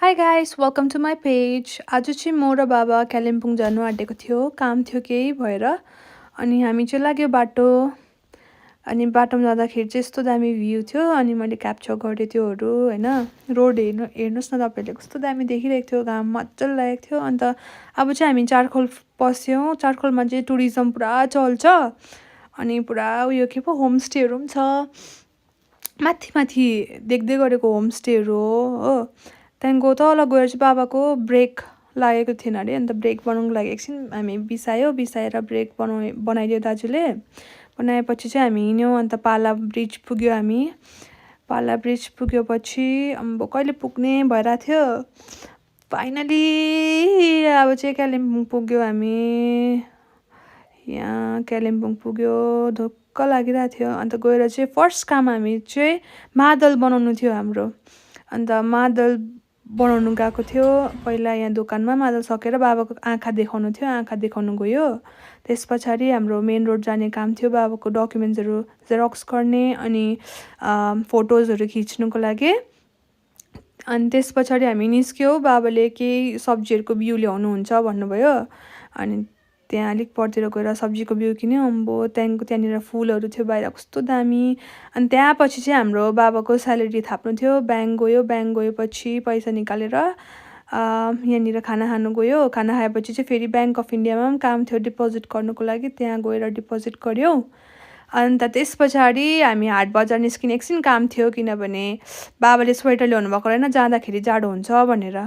High guys welcome to my page. आज चाहिँ म र बाबा कालिम्पोङ जानु आँटेको थियो, काम थियो केही भएर। अनि हामी चाहिँ लाग्यो बाटो। अनि बाटोमा जाँदाखेरि चाहिँ यस्तो दामी भ्यू थियो, अनि मैले क्याप्चर गरेँ त्योहरू होइन। रोड हेर्नुहोस् न तपाईँहरूले, कस्तो दामी देखिरहेको थियो, घाम मजाले लागेको थियो। अन्त अब चाहिँ हामी चारखोल पस्यौँ। चारखोलमा चाहिँ टुरिज्म पुरा चल्छ, अनि पुरा उयो के पो होमस्टेहरू पनि छ। माथि माथि देख्दै गरेको होमस्टेहरू हो। त्यहाँदेखिको तल गएर चाहिँ बाबाको ब्रेक लागेको थिएन अरे, अन्त ब्रेक बनाउनुको लागि एकछिन हामी बिसाएर ब्रेक बनाइदियो दाजुले। बनाएपछि चाहिँ हामी हिँड्यौँ, अन्त पाला ब्रिज पुग्यो। हामी पाला ब्रिज पुग्योपछि अब कहिले पुग्ने भइरहेको थियो। फाइनली अब चाहिँ कालिम्पोङ पुग्यो हामी। यहाँ कालिम्पोङ पुग्यो, ढुक्क लागिरहेको थियो। अन्त गएर चाहिँ फर्स्ट काम हामी चाहिँ मादल बनाउनु थियो हाम्रो। अन्त मादल बनाउनु गएको थियो। पहिला यहाँ दोकानमा मादल सकेर बाबाको आँखा देखाउनु थियो, आँखा देखाउनु गयो। त्यस पछाडि हाम्रो मेन रोड जाने काम थियो, बाबाको डकुमेन्ट्सहरू जेरक्स गर्ने अनि फोटोजहरू खिच्नुको लागि। अनि त्यस पछाडि हामी निस्क्यौँ। बाबाले केही सब्जीहरूको बिउ ल्याउनुहुन्छ भन्नुभयो। अनि त्यहाँ अलिक परतिर गएर सब्जीको बिउ किन्यो। अम्बो त्यहाँनिर फुलहरू थियो बाहिर, कस्तो दामी। अनि त्यहाँ पछि चाहिँ हाम्रो बाबाको स्यालेरी थाप्नु थियो। ब्याङ्क गएपछि पैसा निकालेर यहाँनिर खाना खानु गयो। खाना खाएपछि चाहिँ फेरि ब्याङ्क अफ इन्डियामा पनि काम थियो डिपोजिट गर्नुको लागि, त्यहाँ गएर डिपोजिट गऱ्यौँ। अन्त त्यस पछाडि हामी हाट बजार निस्किने एकछिन काम थियो, किनभने बाबाले स्वेटर ल्याउनु भएको रहेन, जाँदाखेरि जाडो हुन्छ भनेर।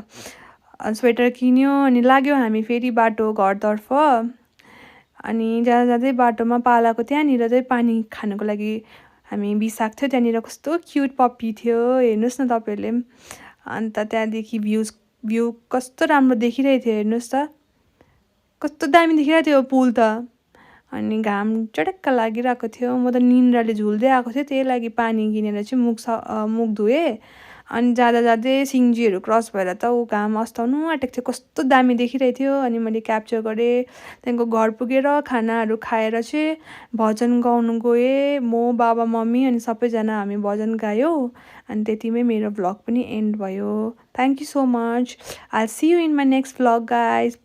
स्वेटर किन्यो। अनि लाग्यो हामी फेरि बाटो घरतर्फ। अनि जाँदै बाटोमा पालाको त्यहाँनिर चाहिँ पानी खानुको लागि हामी बिसाएको थियो। त्यहाँनिर कस्तो क्युट पप्पी थियो, हेर्नुहोस् न तपाईँहरूले पनि। अन्त त्यहाँदेखि भ्यू कस्तो राम्रो देखिरहेको थियो, हेर्नुहोस् त कस्तो दामी देखिरहेको थियो पुल त। अनि घाम चटक्क लागिरहेको थियो। म त निन्द्राले झुल्दै आएको थियो, त्यही लागि पानी किनेर चाहिँ मुख धोएँ। अनि जाँदै सिङ्जीहरू क्रस भएर त घाम अस्ताउनु आँटेको थियो, कस्तो दामी देखिरहेको थियो। अनि मैले क्याप्चर गरेँ। त्यहाँदेखिको घर पुगेर खानाहरू खाएर चाहिँ भजन गाउनु गएँ। म बाबा मम्मी अनि सबैजना हामी भजन गायौँ। अनि त्यतिमै मेरो भ्लग पनि एन्ड भयो। Thank you so much. I see you in my next vlog guys.